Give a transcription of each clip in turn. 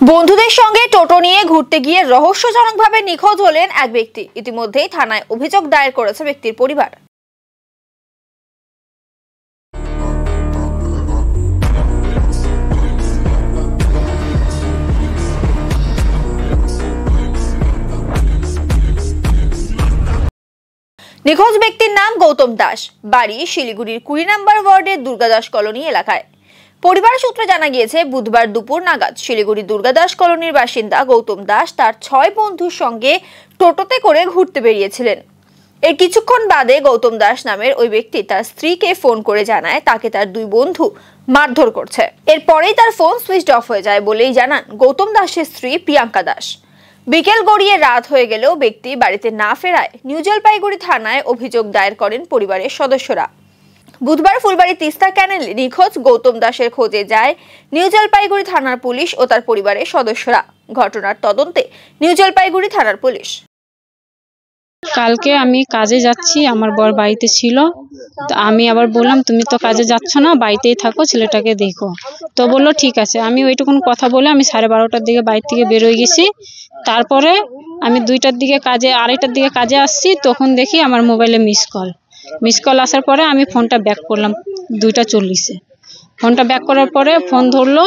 বন্ধুদের সঙ্গে টোটো নিয়ে ঘুরতে গিয়ে রহস্যজনকভাবে নিখোঁজ হলেন এক ব্যক্তি। ইতিমধ্যেই থানায় অভিযোগ দায়ের করেছে ব্যক্তির পরিবার। নিখোঁজ ব্যক্তির নাম গৌতম দাস, বাড়ি শিলিগুড়ির 20 নম্বর ওয়ার্ডের দুর্গাদাস কলোনি এলাকায়। পরিবার সূত্রে জানা গিয়েছে, বুধবার দুপুর নাগাদ শিলিগুড়ি দুর্গাদাস কলোনির বাসিন্দা গৌতম দাস তার 6 বন্ধুর সঙ্গে টোটোতে করে ঘুরতে বেরিয়েছিলেন। এর কিছুক্ষণ বাদে গৌতম দাস নামের ওই ব্যক্তি তার স্ত্রীকে ফোন করে জানায় তাকে তার 2 বন্ধু মারধর করছে। এরপরেই তার ফোন সুইচ অফ হয়ে যায় বলেই জানান গৌতম দাসের স্ত্রী প্রিয়াঙ্কা দাস। বিকেল গড়িয়ে রাত হয়ে গেলেও ব্যক্তি বাড়িতে না ফেরায় নিউ জলপাইগুড়ি থানায় অভিযোগ দায়ের করেন পরিবারের সদস্যরা। বুধবার ফুলবাড়ি তিস্তা ক্যানেলে নিখোঁজ গৌতম দাসের খোঁজে যায় নিউ জলপাইগুড়ি থানার পুলিশ ও তার পরিবারের সদস্যরা। ঘটনার তদন্তে নিউ জলপাইগুড়ি থানার পুলিশ। কালকে আমি কাজে যাচ্ছি, আমার বর বাড়িতে ছিল। আমি আবার বললাম তুমি তো কাজে যাচ্ছ না, বাড়িতেই থাকো, ছেলেটাকে দেখো। তো বললো ঠিক আছে। আমি ওইটুকুন কথা বলে আমি 12:30টার দিকে বাড়ি থেকে বেরোয় গেছি। তারপরে আমি 2টার দিকে কাজে, 2:30টার দিকে কাজে আসছি, তখন দেখি আমার মোবাইলে মিস কল আসার পরে আমি ফোনটা ব্যাক করলাম 2:40-এ। ফোনটা ব্যাক করার পরে ফোন ধরলো,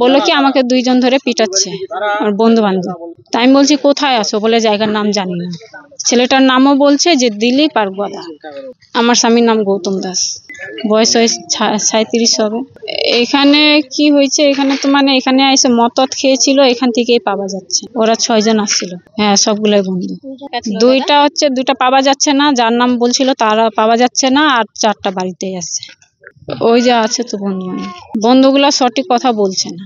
বললো কি আমাকে 2 জন ধরে পিটাচ্ছে, আমার বন্ধু বান্ধব। তাই আমি বলছি কোথায় আছো, বলে জায়গার নাম জানি না। ছেলেটার নামও বলছে যে দিলীপ আর গদা। আমার স্বামীর নাম গৌতম দাস, বয়স 37 হবে। এখানে কি হয়েছে, এখানে তো এখানে এসে মদ খেয়েছিল, এখান থেকেই পাওয়া যাচ্ছে। ওরা 6 জন আসছিল, হ্যাঁ সবগুলাই বন্ধু। 2টা পাওয়া যাচ্ছে না, যার নাম বলছিল তারা পাওয়া যাচ্ছে না, আর 4টা বাড়িতেই আছে। ওই যে আছে তো বন্ধুগুলা সঠিক কথা বলছে না।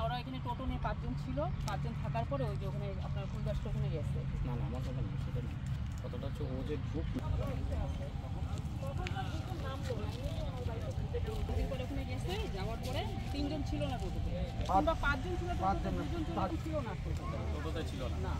ওরা এখানে টোটো নিয়ে 5 জন ছিল। 5 জন থাকার পরে ওই যে ওখানে আপনার ফুলগাছ ওখানে গেছে। না আমার কথা না, সেটা না। কথাটা হচ্ছে ও যে গ্রুপ ওখানে গেছে, যাওয়ার পরে 3 জন ছিল না টোটোতে, কিংবা 5 জন ছিল, 2 জন ছিল না টোটোতে ছিল না।